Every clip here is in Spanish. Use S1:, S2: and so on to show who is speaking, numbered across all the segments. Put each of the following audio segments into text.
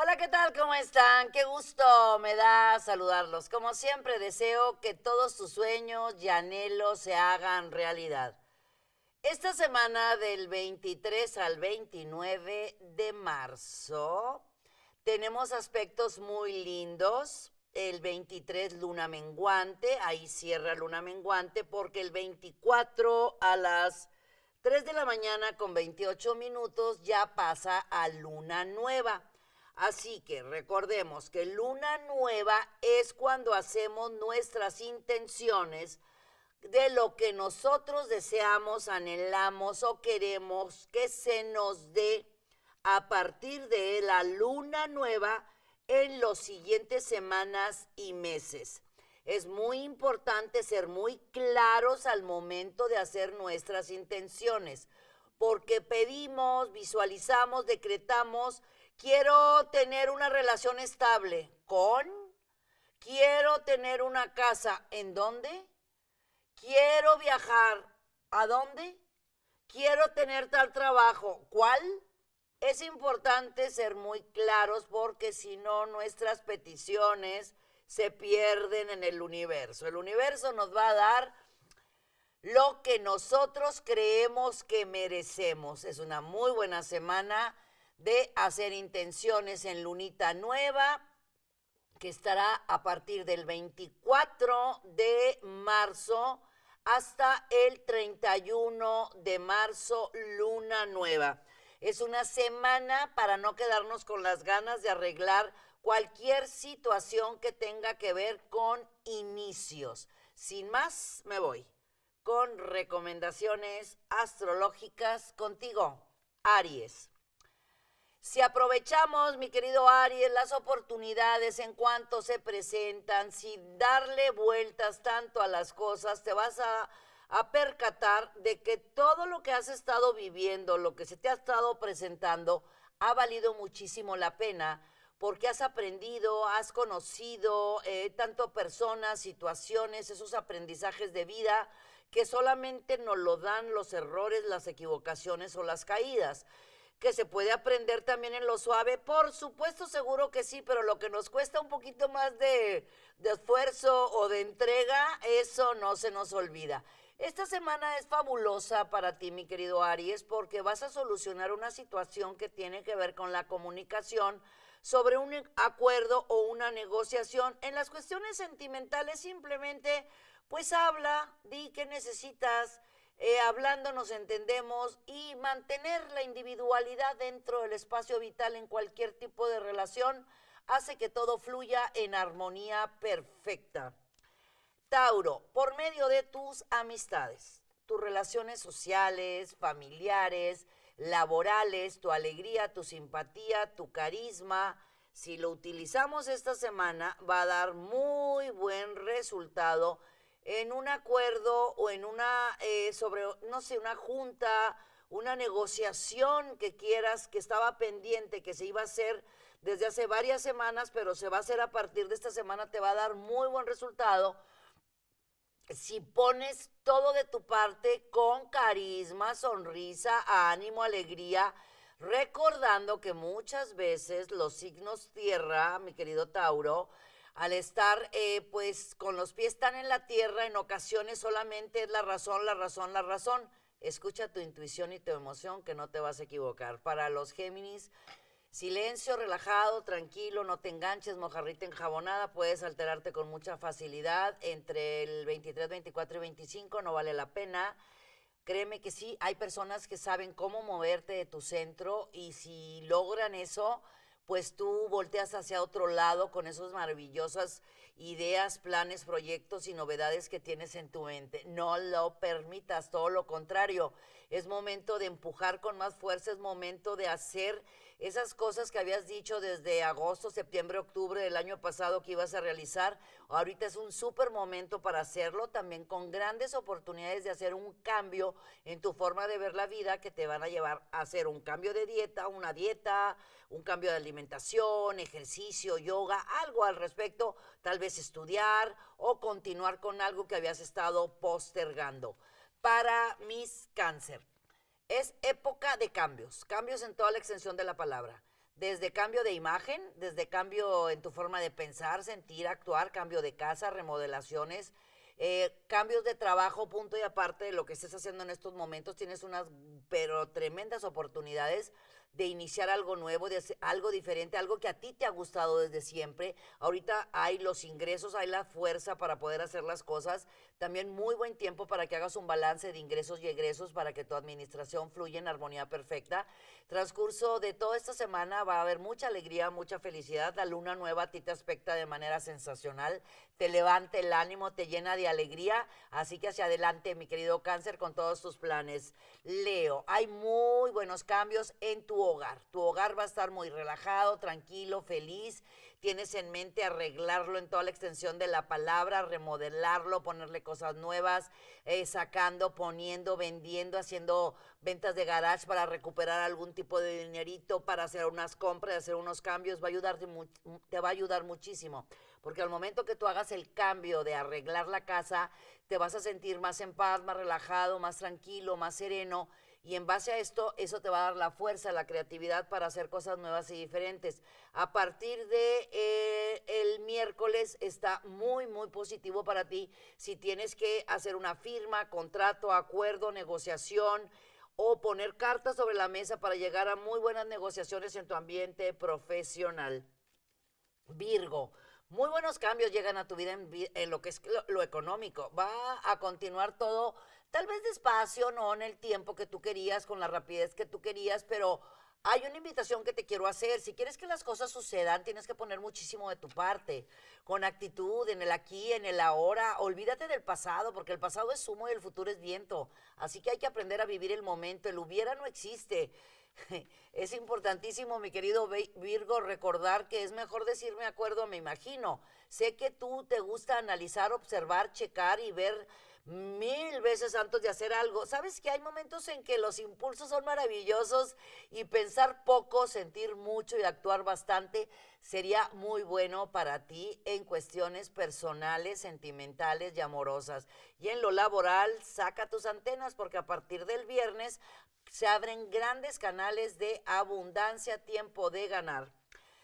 S1: Hola, ¿qué tal? ¿Cómo están? Qué gusto me da saludarlos. Como siempre, deseo que todos tus sueños y anhelos se hagan realidad. Esta semana del 23 al 29 de marzo tenemos aspectos muy lindos. El 23 luna menguante, ahí cierra luna menguante porque el 24 a las 3 de la mañana con 28 minutos ya pasa a luna nueva. Así que recordemos que luna nueva es cuando hacemos nuestras intenciones de lo que nosotros deseamos, anhelamos o queremos que se nos dé a partir de la luna nueva en los siguientes semanas y meses. Es muy importante ser muy claros al momento de hacer nuestras intenciones, porque pedimos, visualizamos, decretamos, quiero tener una relación estable con, quiero tener una casa, ¿en dónde? Quiero viajar. ¿A dónde? Quiero tener tal trabajo. ¿Cuál? Es importante ser muy claros porque si no nuestras peticiones se pierden en el universo. El universo nos va a dar lo que nosotros creemos que merecemos. Es una muy buena semana de hacer intenciones en lunita nueva, que estará a partir del 24 de marzo hasta el 31 de marzo, luna nueva. Es una semana para no quedarnos con las ganas de arreglar cualquier situación que tenga que ver con inicios. Sin más, me voy con recomendaciones astrológicas contigo, Aries. Si aprovechamos, mi querido Aries, las oportunidades en cuanto se presentan, sin darle vueltas tanto a las cosas, te vas a percatar de que todo lo que has estado viviendo, lo que se te ha estado presentando, ha valido muchísimo la pena porque has aprendido, has conocido tanto personas, situaciones, esos aprendizajes de vida que solamente nos lo dan los errores, las equivocaciones o las caídas. Que se puede aprender también en lo suave, por supuesto, seguro que sí, pero lo que nos cuesta un poquito más de esfuerzo o de entrega, eso no se nos olvida. Esta semana es fabulosa para ti, mi querido Aries, porque vas a solucionar una situación que tiene que ver con la comunicación sobre un acuerdo o una negociación. En las cuestiones sentimentales simplemente, pues habla, di qué necesitas, hablando nos entendemos y mantener la individualidad dentro del espacio vital en cualquier tipo de relación hace que todo fluya en armonía perfecta. Tauro, por medio de tus amistades, tus relaciones sociales, familiares, laborales, tu alegría, tu simpatía, tu carisma, si lo utilizamos esta semana va a dar muy buen resultado en un acuerdo o en una, sobre, no sé, una junta, una negociación que quieras, que estaba pendiente, que se iba a hacer desde hace varias semanas, pero se va a hacer a partir de esta semana, te va a dar muy buen resultado si pones todo de tu parte con carisma, sonrisa, ánimo, alegría, recordando que muchas veces los signos tierra, mi querido Tauro, al estar pues con los pies tan en la tierra, en ocasiones solamente es la razón, la razón, la razón. Escucha tu intuición y tu emoción que no te vas a equivocar. Para los Géminis, silencio, relajado, tranquilo, no te enganches, mojarrita enjabonada, puedes alterarte con mucha facilidad. Entre el 23, 24 y 25 no vale la pena. Créeme que sí, hay personas que saben cómo moverte de tu centro y si logran eso, pues tú volteas hacia otro lado con esas maravillosas ideas, planes, proyectos y novedades que tienes en tu mente. No lo permitas, todo lo contrario. Es momento de empujar con más fuerza, es momento de hacer esas cosas que habías dicho desde agosto, septiembre, octubre del año pasado que ibas a realizar. Ahorita es un súper momento para hacerlo, también con grandes oportunidades de hacer un cambio en tu forma de ver la vida que te van a llevar a hacer un cambio de dieta, una dieta, un cambio de alimentación, ejercicio, yoga, algo al respecto, tal vez estudiar o continuar con algo que habías estado postergando. Para mis cáncer, es época de cambios, cambios en toda la extensión de la palabra, desde cambio de imagen, desde cambio en tu forma de pensar, sentir, actuar, cambio de casa, remodelaciones, cambios de trabajo, punto y aparte de lo que estés haciendo en estos momentos, tienes unas pero tremendas oportunidades de iniciar algo nuevo, de hacer algo diferente, algo que a ti te ha gustado desde siempre. Ahorita hay los ingresos, hay la fuerza para poder hacer las cosas. También muy buen tiempo para que hagas un balance de ingresos y egresos para que tu administración fluya en armonía perfecta. Transcurso de toda esta semana va a haber mucha alegría, mucha felicidad. La luna nueva a ti te aspecta de manera sensacional, te levanta el ánimo, te llena de alegría. Así que hacia adelante, mi querido Cáncer, con todos tus planes. Leo, hay muy buenos cambios en tu hogar. Tu hogar va a estar muy relajado, tranquilo, feliz. Tienes en mente arreglarlo en toda la extensión de la palabra, remodelarlo, ponerle cosas nuevas, sacando, poniendo, vendiendo, haciendo ventas de garage para recuperar algún tipo de dinerito, para hacer unas compras, hacer unos cambios. Te va a ayudar muchísimo, porque al momento que tú hagas el cambio de arreglar la casa, te vas a sentir más en paz, más relajado, más tranquilo, más sereno, y en base a esto, eso te va a dar la fuerza, la creatividad para hacer cosas nuevas y diferentes. A partir de el miércoles está muy, muy positivo para ti. Si tienes que hacer una firma, contrato, acuerdo, negociación o poner cartas sobre la mesa para llegar a muy buenas negociaciones en tu ambiente profesional. Virgo, muy buenos cambios llegan a tu vida en lo que es lo económico. Va a continuar todo, tal vez despacio, no en el tiempo que tú querías, con la rapidez que tú querías, pero hay una invitación que te quiero hacer. Si quieres que las cosas sucedan, tienes que poner muchísimo de tu parte, con actitud, en el aquí, en el ahora. Olvídate del pasado, porque el pasado es humo y el futuro es viento. Así que hay que aprender a vivir el momento. El hubiera no existe. Es importantísimo, mi querido Virgo, recordar que es mejor decir me acuerdo, me imagino. Sé que tú te gusta analizar, observar, checar y ver 1000 veces antes de hacer algo. Sabes que hay momentos en que los impulsos son maravillosos y pensar poco, sentir mucho y actuar bastante sería muy bueno para ti en cuestiones personales, sentimentales y amorosas. Y en lo laboral, saca tus antenas, porque a partir del viernes se abren grandes canales de abundancia, tiempo de ganar.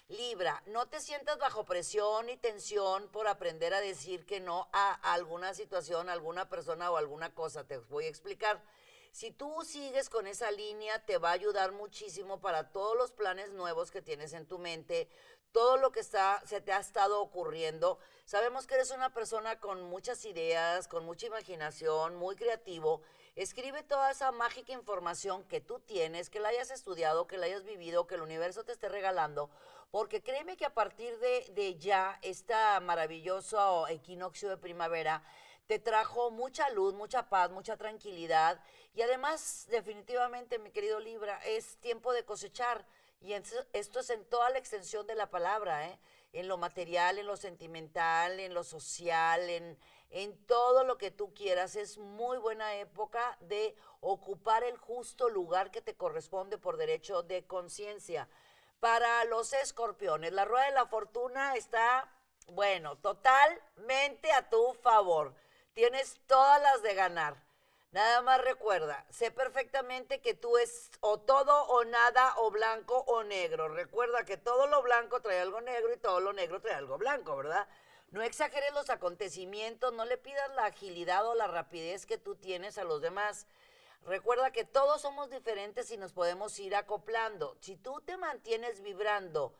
S1: Libra, no te sientas bajo presión y tensión por aprender a decir que no a alguna situación, alguna persona o alguna cosa. Te voy a explicar. Si tú sigues con esa línea, te va a ayudar muchísimo para todos los planes nuevos que tienes en tu mente, todo lo que se te ha estado ocurriendo. Sabemos que eres una persona con muchas ideas, con mucha imaginación, muy creativo. Escribe toda esa mágica información que tú tienes, que la hayas estudiado, que la hayas vivido, que el universo te esté regalando, porque créeme que a partir de ya, este maravilloso equinoccio de primavera te trajo mucha luz, mucha paz, mucha tranquilidad, y además, definitivamente, mi querido Libra, es tiempo de cosechar. Y esto es en toda la extensión de la palabra, ¿eh? En lo material, en lo sentimental, en lo social, en todo lo que tú quieras. Es muy buena época de ocupar el justo lugar que te corresponde por derecho de conciencia. Para los escorpiones, la rueda de la fortuna está, bueno, totalmente a tu favor. Tienes todas las de ganar. Nada más recuerda, sé perfectamente que tú es o todo o nada, o blanco o negro. Recuerda que todo lo blanco trae algo negro y todo lo negro trae algo blanco, ¿verdad? No exageres los acontecimientos, no le pidas la agilidad o la rapidez que tú tienes a los demás. Recuerda que todos somos diferentes y nos podemos ir acoplando. Si tú te mantienes vibrando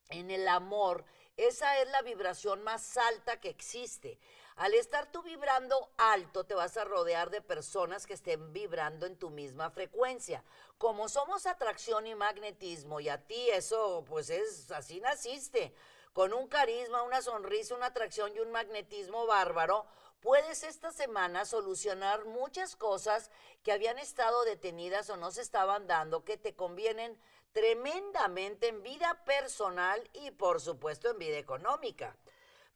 S1: en el amor, esa es la vibración más alta que existe. Al estar tú vibrando alto, te vas a rodear de personas que estén vibrando en tu misma frecuencia. Como somos atracción y magnetismo, y a ti eso, pues es así naciste, con un carisma, una sonrisa, una atracción y un magnetismo bárbaro, puedes esta semana solucionar muchas cosas que habían estado detenidas o no se estaban dando, que te convienen tremendamente en vida personal y por supuesto en vida económica.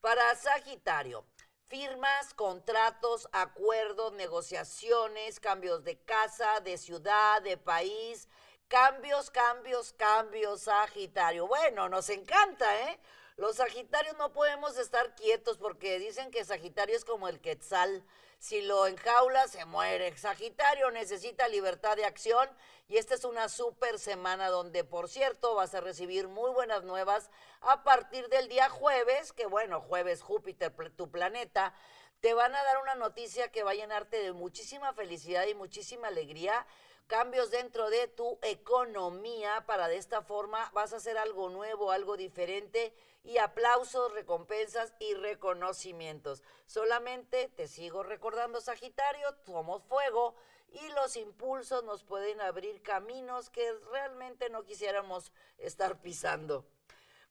S1: Para Sagitario, firmas, contratos, acuerdos, negociaciones, cambios de casa, de ciudad, de país, cambios, cambios, cambios, Sagitario. Bueno, nos encanta, ¿eh? Los Sagitarios no podemos estar quietos porque dicen que Sagitario es como el quetzal. Si lo enjaula, se muere. Sagitario necesita libertad de acción y esta es una super semana donde, por cierto, vas a recibir muy buenas nuevas a partir del día jueves, que bueno, jueves Júpiter, tu planeta, te van a dar una noticia que va a llenarte de muchísima felicidad y muchísima alegría, cambios dentro de tu economía para de esta forma vas a hacer algo nuevo, algo diferente y aplausos, recompensas y reconocimientos. Solamente te sigo recordando, Sagitario, somos fuego y los impulsos nos pueden abrir caminos que realmente no quisiéramos estar pisando.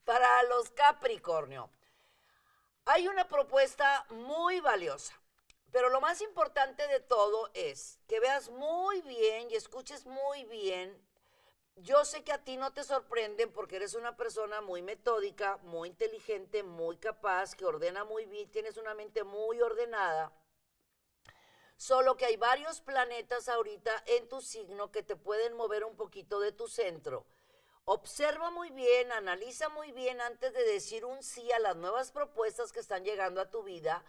S1: Para los Capricornio, hay una propuesta muy valiosa, pero lo más importante de todo es que veas muy bien y escuches muy bien. Yo sé que a ti no te sorprenden porque eres una persona muy metódica, muy inteligente, muy capaz, que ordena muy bien, tienes una mente muy ordenada. Solo que hay varios planetas ahorita en tu signo que te pueden mover un poquito de tu centro. Observa muy bien, analiza muy bien antes de decir un sí a las nuevas propuestas que están llegando a tu vida,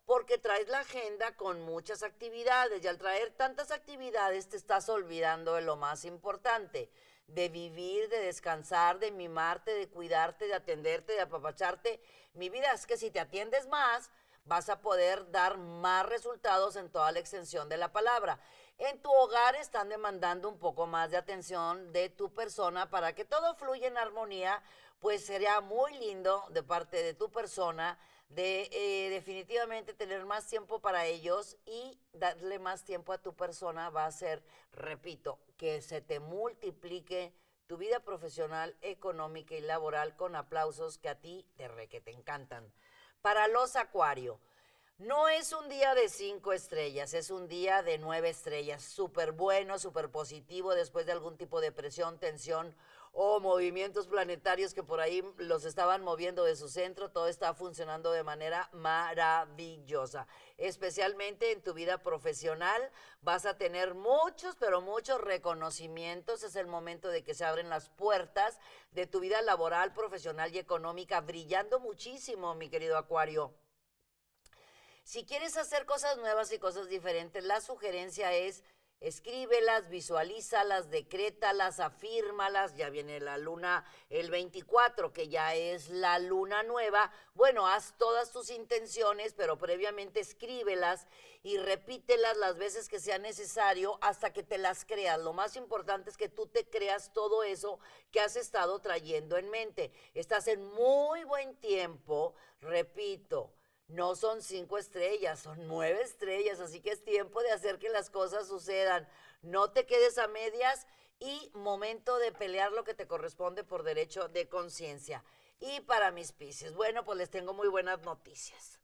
S1: porque traes la agenda con muchas actividades y al traer tantas actividades te estás olvidando de lo más importante, de vivir, de descansar, de mimarte, de cuidarte, de atenderte, de apapacharte. Mi vida es que si te atiendes más, vas a poder dar más resultados en toda la extensión de la palabra. En tu hogar están demandando un poco más de atención de tu persona para que todo fluya en armonía, pues sería muy lindo de parte de tu persona de definitivamente tener más tiempo para ellos y darle más tiempo a tu persona va a ser, repito, que se te multiplique tu vida profesional, económica y laboral con aplausos que a ti que te encantan. Para los Acuario, no es un día de 5 estrellas, es un día de 9 estrellas. Súper bueno, súper positivo después de algún tipo de presión, tensión o movimientos planetarios que por ahí los estaban moviendo de su centro. Todo está funcionando de manera maravillosa. Especialmente en tu vida profesional vas a tener muchos, pero muchos reconocimientos. Es el momento de que se abren las puertas de tu vida laboral, profesional y económica, brillando muchísimo, mi querido Acuario. Si quieres hacer cosas nuevas y cosas diferentes, la sugerencia es escríbelas, visualízalas, decrétalas, afírmalas. Ya viene la luna el 24, que ya es la luna nueva. Bueno, haz todas tus intenciones, pero previamente escríbelas y repítelas las veces que sea necesario hasta que te las creas. Lo más importante es que tú te creas todo eso que has estado trayendo en mente. Estás en muy buen tiempo, repito. No son 5 estrellas, son 9 estrellas, así que es tiempo de hacer que las cosas sucedan. No te quedes a medias y momento de pelear lo que te corresponde por derecho de conciencia. Y para mis Piscis, bueno, pues les tengo muy buenas noticias.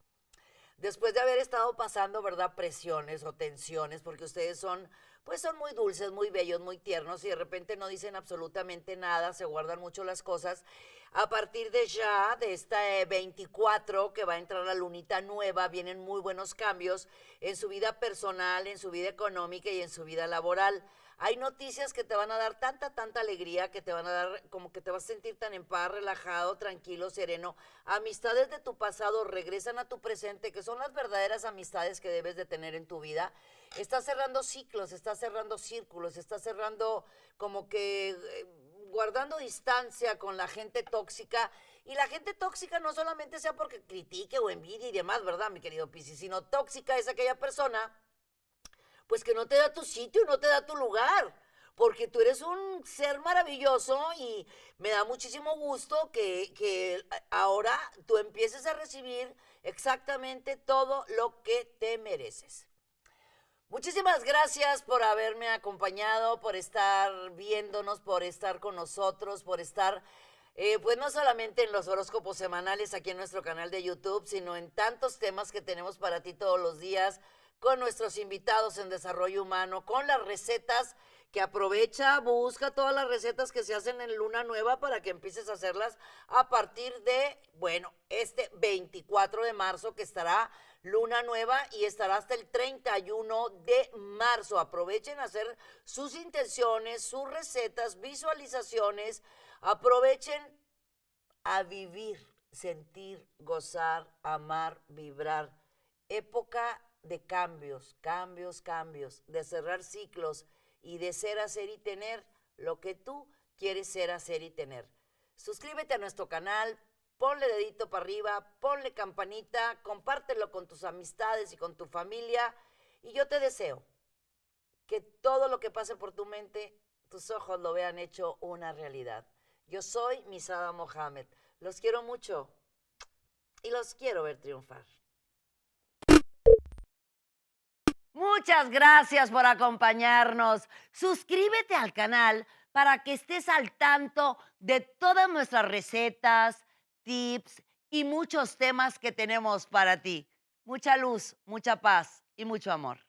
S1: Después de haber estado pasando, ¿verdad?, presiones o tensiones, porque ustedes son, pues son muy dulces, muy bellos, muy tiernos y de repente no dicen absolutamente nada, se guardan mucho las cosas. A partir de ya, de esta 24 que va a entrar la lunita nueva, vienen muy buenos cambios en su vida personal, en su vida económica y en su vida laboral. Hay noticias que te van a dar tanta alegría, que te van a dar como que te vas a sentir tan en paz, relajado, tranquilo, sereno. Amistades de tu pasado regresan a tu presente, que son las verdaderas amistades que debes de tener en tu vida. Estás cerrando ciclos, estás cerrando círculos, estás cerrando como que guardando distancia con la gente tóxica. Y la gente tóxica no solamente sea porque critique o envidie y demás, ¿verdad, mi querido Piscis? Sino tóxica es aquella persona pues que no te da tu sitio, no te da tu lugar, porque tú eres un ser maravilloso y me da muchísimo gusto que ahora tú empieces a recibir exactamente todo lo que te mereces. Muchísimas gracias por haberme acompañado, por estar viéndonos, por estar con nosotros, por estar, pues no solamente en los horóscopos semanales aquí en nuestro canal de YouTube, sino en tantos temas que tenemos para ti todos los días, con nuestros invitados en desarrollo humano, con las recetas que aprovecha, busca todas las recetas que se hacen en Luna Nueva para que empieces a hacerlas a partir de, bueno, este 24 de marzo que estará Luna Nueva y estará hasta el 31 de marzo. Aprovechen a hacer sus intenciones, sus recetas, visualizaciones. Aprovechen a vivir, sentir, gozar, amar, vibrar. Época de cambios, cambios, cambios, de cerrar ciclos y de ser, hacer y tener lo que tú quieres ser, hacer y tener. Suscríbete a nuestro canal, ponle dedito para arriba, ponle campanita, compártelo con tus amistades y con tu familia. Y yo te deseo que todo lo que pase por tu mente, tus ojos lo vean hecho una realidad. Yo soy Misada Mohamed. Los quiero mucho y los quiero ver triunfar. Muchas gracias por acompañarnos. Suscríbete al canal para que estés al tanto de todas nuestras recetas, tips y muchos temas que tenemos para ti. Mucha luz, mucha paz y mucho amor.